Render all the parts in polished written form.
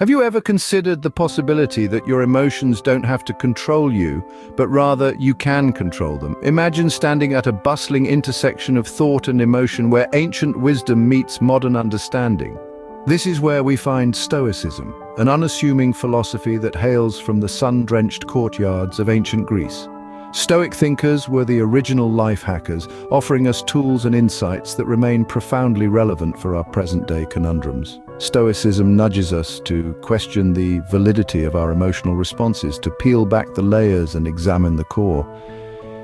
Have you ever considered the possibility that your emotions don't have to control you, but rather you can control them? Imagine standing at a bustling intersection of thought and emotion where ancient wisdom meets modern understanding. This is where we find Stoicism, an unassuming philosophy that hails from the sun-drenched courtyards of ancient Greece. Stoic thinkers were the original life hackers, offering us tools and insights that remain profoundly relevant for our present-day conundrums. Stoicism nudges us to question the validity of our emotional responses, to peel back the layers and examine the core.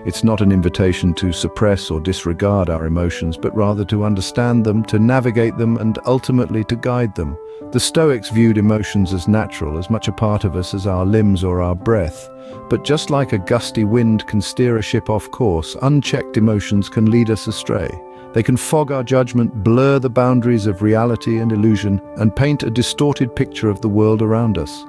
It's not an invitation to suppress or disregard our emotions, but rather to understand them, to navigate them, and ultimately to guide them. The Stoics viewed emotions as natural, as much a part of us as our limbs or our breath. But just like a gusty wind can steer a ship off course, unchecked emotions can lead us astray. They can fog our judgment, blur the boundaries of reality and illusion, and paint a distorted picture of the world around us.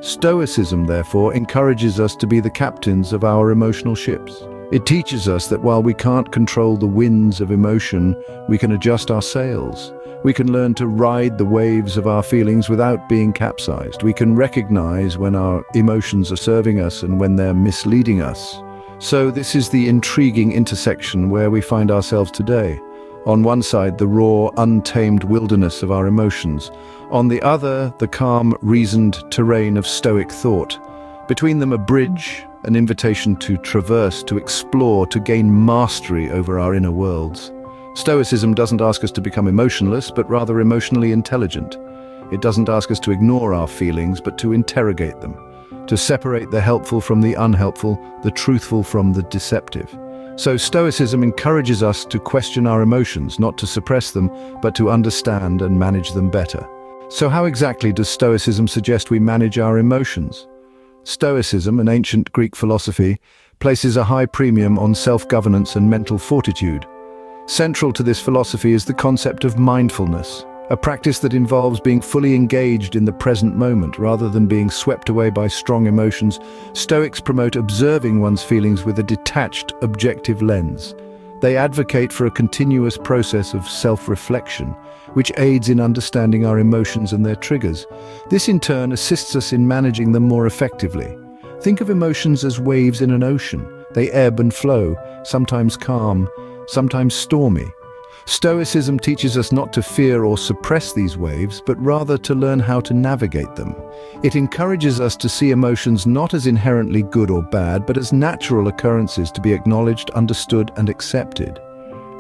Stoicism, therefore, encourages us to be the captains of our emotional ships. It teaches us that while we can't control the winds of emotion, we can adjust our sails. We can learn to ride the waves of our feelings without being capsized. We can recognize when our emotions are serving us and when they're misleading us. So this is the intriguing intersection where we find ourselves today. On one side, the raw, untamed wilderness of our emotions. On the other, the calm, reasoned terrain of Stoic thought. Between them, a bridge, an invitation to traverse, to explore, to gain mastery over our inner worlds. Stoicism doesn't ask us to become emotionless, but rather emotionally intelligent. It doesn't ask us to ignore our feelings, but to interrogate them, to separate the helpful from the unhelpful, the truthful from the deceptive. So Stoicism encourages us to question our emotions, not to suppress them, but to understand and manage them better. So how exactly does Stoicism suggest we manage our emotions? Stoicism, an ancient Greek philosophy, places a high premium on self-governance and mental fortitude. Central to this philosophy is the concept of mindfulness, a practice that involves being fully engaged in the present moment rather than being swept away by strong emotions. Stoics promote observing one's feelings with a detached, objective lens. They advocate for a continuous process of self-reflection, which aids in understanding our emotions and their triggers. This in turn assists us in managing them more effectively. Think of emotions as waves in an ocean. They ebb and flow, sometimes calm, sometimes stormy. Stoicism teaches us not to fear or suppress these waves, but rather to learn how to navigate them. It encourages us to see emotions not as inherently good or bad, but as natural occurrences to be acknowledged, understood, and accepted.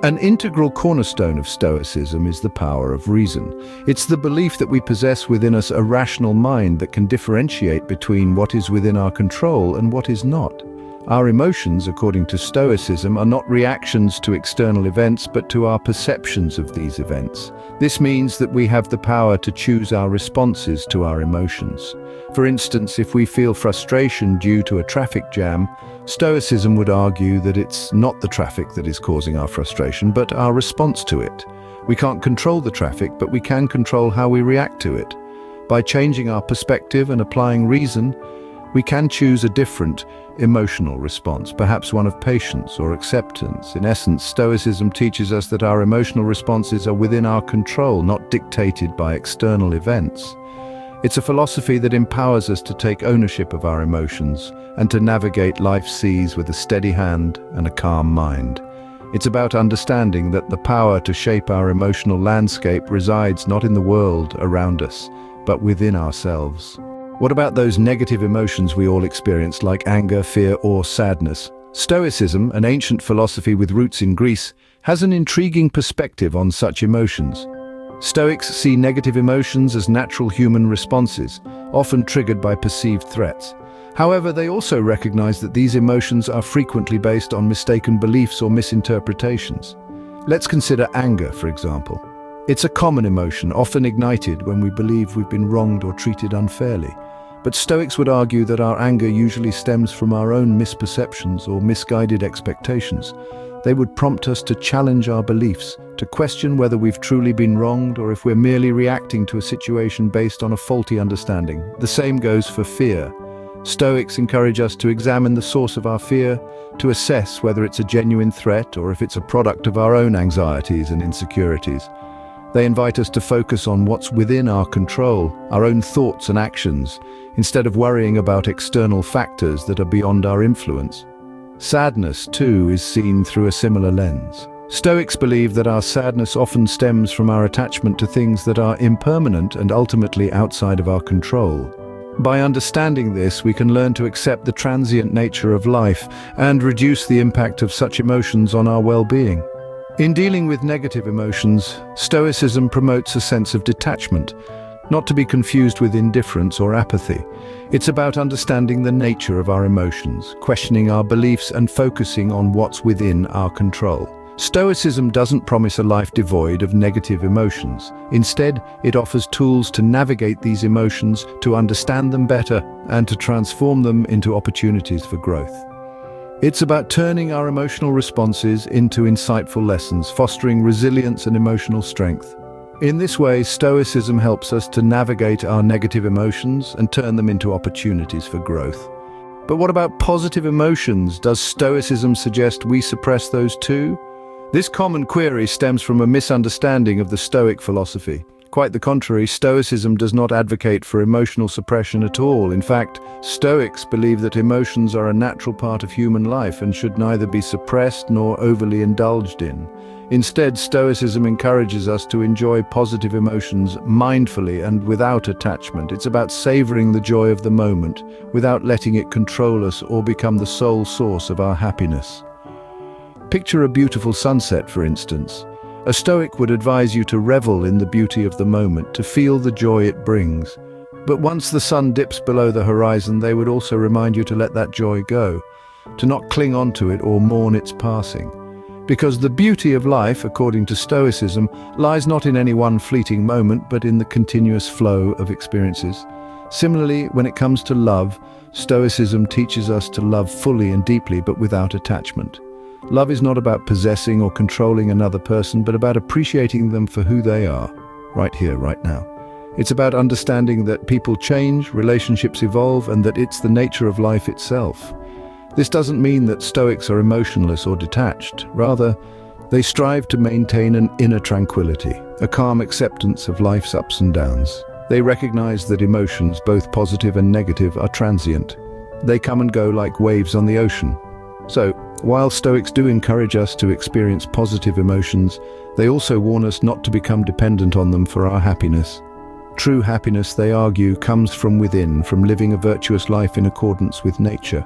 An integral cornerstone of Stoicism is the power of reason. It's the belief that we possess within us a rational mind that can differentiate between what is within our control and what is not. Our emotions, according to Stoicism, are not reactions to external events, but to our perceptions of these events. This means that we have the power to choose our responses to our emotions. For instance, if we feel frustration due to a traffic jam, Stoicism would argue that it's not the traffic that is causing our frustration, but our response to it. We can't control the traffic, but we can control how we react to it. By changing our perspective and applying reason, we can choose a different emotional response, perhaps one of patience or acceptance. In essence, Stoicism teaches us that our emotional responses are within our control, not dictated by external events. It's a philosophy that empowers us to take ownership of our emotions and to navigate life's seas with a steady hand and a calm mind. It's about understanding that the power to shape our emotional landscape resides not in the world around us, but within ourselves. What about those negative emotions we all experience, like anger, fear, or sadness? Stoicism, an ancient philosophy with roots in Greece, has an intriguing perspective on such emotions. Stoics see negative emotions as natural human responses, often triggered by perceived threats. However, they also recognize that these emotions are frequently based on mistaken beliefs or misinterpretations. Let's consider anger, for example. It's a common emotion, often ignited when we believe we've been wronged or treated unfairly. But Stoics would argue that our anger usually stems from our own misperceptions or misguided expectations. They would prompt us to challenge our beliefs, to question whether we've truly been wronged or if we're merely reacting to a situation based on a faulty understanding. The same goes for fear. Stoics encourage us to examine the source of our fear, to assess whether it's a genuine threat or if it's a product of our own anxieties and insecurities. They invite us to focus on what's within our control, our own thoughts and actions, instead of worrying about external factors that are beyond our influence. Sadness, too, is seen through a similar lens. Stoics believe that our sadness often stems from our attachment to things that are impermanent and ultimately outside of our control. By understanding this, we can learn to accept the transient nature of life and reduce the impact of such emotions on our well-being. In dealing with negative emotions, Stoicism promotes a sense of detachment, not to be confused with indifference or apathy. It's about understanding the nature of our emotions, questioning our beliefs, and focusing on what's within our control. Stoicism doesn't promise a life devoid of negative emotions. Instead, it offers tools to navigate these emotions, to understand them better, and to transform them into opportunities for growth. It's about turning our emotional responses into insightful lessons, fostering resilience and emotional strength. In this way, Stoicism helps us to navigate our negative emotions and turn them into opportunities for growth. But what about positive emotions? Does Stoicism suggest we suppress those too? This common query stems from a misunderstanding of the Stoic philosophy. Quite the contrary, Stoicism does not advocate for emotional suppression at all. In fact, Stoics believe that emotions are a natural part of human life and should neither be suppressed nor overly indulged in. Instead, Stoicism encourages us to enjoy positive emotions mindfully and without attachment. It's about savoring the joy of the moment without letting it control us or become the sole source of our happiness. Picture a beautiful sunset, for instance. A Stoic would advise you to revel in the beauty of the moment, to feel the joy it brings. But once the sun dips below the horizon, they would also remind you to let that joy go, to not cling on to it or mourn its passing. Because the beauty of life, according to Stoicism, lies not in any one fleeting moment, but in the continuous flow of experiences. Similarly, when it comes to love, Stoicism teaches us to love fully and deeply, but without attachment. Love is not about possessing or controlling another person, but about appreciating them for who they are, right here, right now. It's about understanding that people change, relationships evolve, and that it's the nature of life itself. This doesn't mean that Stoics are emotionless or detached. Rather, they strive to maintain an inner tranquility, a calm acceptance of life's ups and downs. They recognize that emotions, both positive and negative, are transient. They come and go like waves on the ocean. So, while Stoics do encourage us to experience positive emotions, they also warn us not to become dependent on them for our happiness. True happiness, they argue, comes from within, from living a virtuous life in accordance with nature.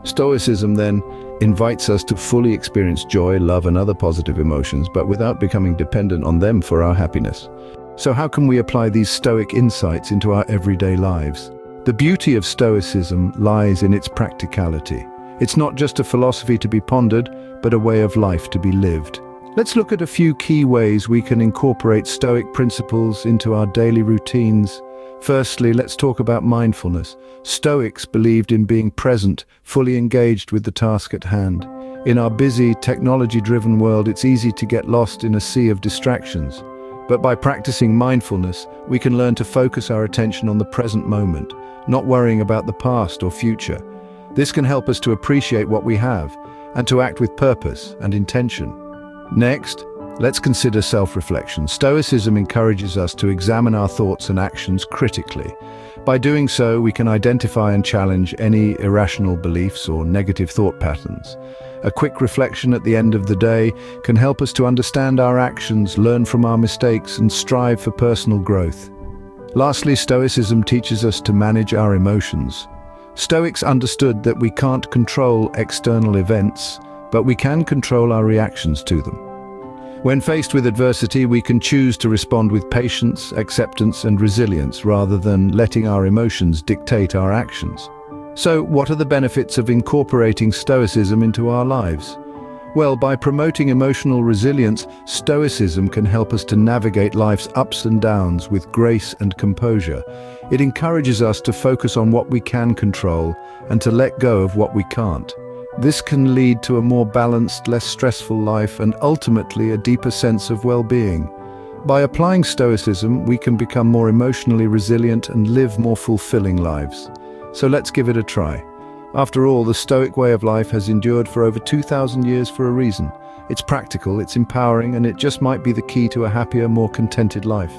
Stoicism, then, invites us to fully experience joy, love, and other positive emotions, but without becoming dependent on them for our happiness. So how can we apply these Stoic insights into our everyday lives? The beauty of Stoicism lies in its practicality. It's not just a philosophy to be pondered, but a way of life to be lived. Let's look at a few key ways we can incorporate Stoic principles into our daily routines. Firstly, let's talk about mindfulness. Stoics believed in being present, fully engaged with the task at hand. In our busy, technology-driven world, it's easy to get lost in a sea of distractions. But by practicing mindfulness, we can learn to focus our attention on the present moment, not worrying about the past or future. This can help us to appreciate what we have and to act with purpose and intention. Next, let's consider self-reflection. Stoicism encourages us to examine our thoughts and actions critically. By doing so, we can identify and challenge any irrational beliefs or negative thought patterns. A quick reflection at the end of the day can help us to understand our actions, learn from our mistakes, and strive for personal growth. Lastly, Stoicism teaches us to manage our emotions. Stoics understood that we can't control external events, but we can control our reactions to them. When faced with adversity, we can choose to respond with patience, acceptance, and resilience rather than letting our emotions dictate our actions. So, what are the benefits of incorporating Stoicism into our lives? Well, by promoting emotional resilience, Stoicism can help us to navigate life's ups and downs with grace and composure. It encourages us to focus on what we can control and to let go of what we can't. This can lead to a more balanced, less stressful life and ultimately a deeper sense of well-being. By applying Stoicism, we can become more emotionally resilient and live more fulfilling lives. So let's give it a try. After all, the Stoic way of life has endured for over 2,000 years for a reason. It's practical, it's empowering, and it just might be the key to a happier, more contented life.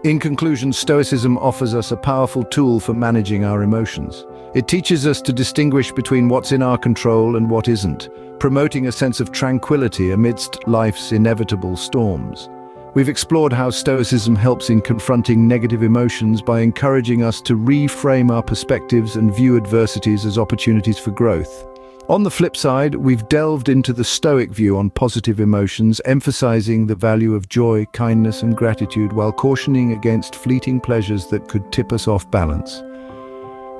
In conclusion, Stoicism offers us a powerful tool for managing our emotions. It teaches us to distinguish between what's in our control and what isn't, promoting a sense of tranquility amidst life's inevitable storms. We've explored how Stoicism helps in confronting negative emotions by encouraging us to reframe our perspectives and view adversities as opportunities for growth. On the flip side, we've delved into the Stoic view on positive emotions, emphasizing the value of joy, kindness, and gratitude while cautioning against fleeting pleasures that could tip us off balance.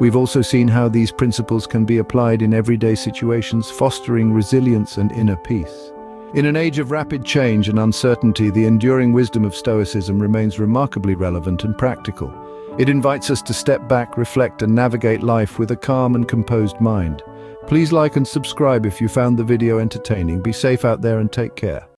We've also seen how these principles can be applied in everyday situations, fostering resilience and inner peace. In an age of rapid change and uncertainty, the enduring wisdom of Stoicism remains remarkably relevant and practical. It invites us to step back, reflect, and navigate life with a calm and composed mind. Please like and subscribe if you found the video entertaining. Be safe out there and take care.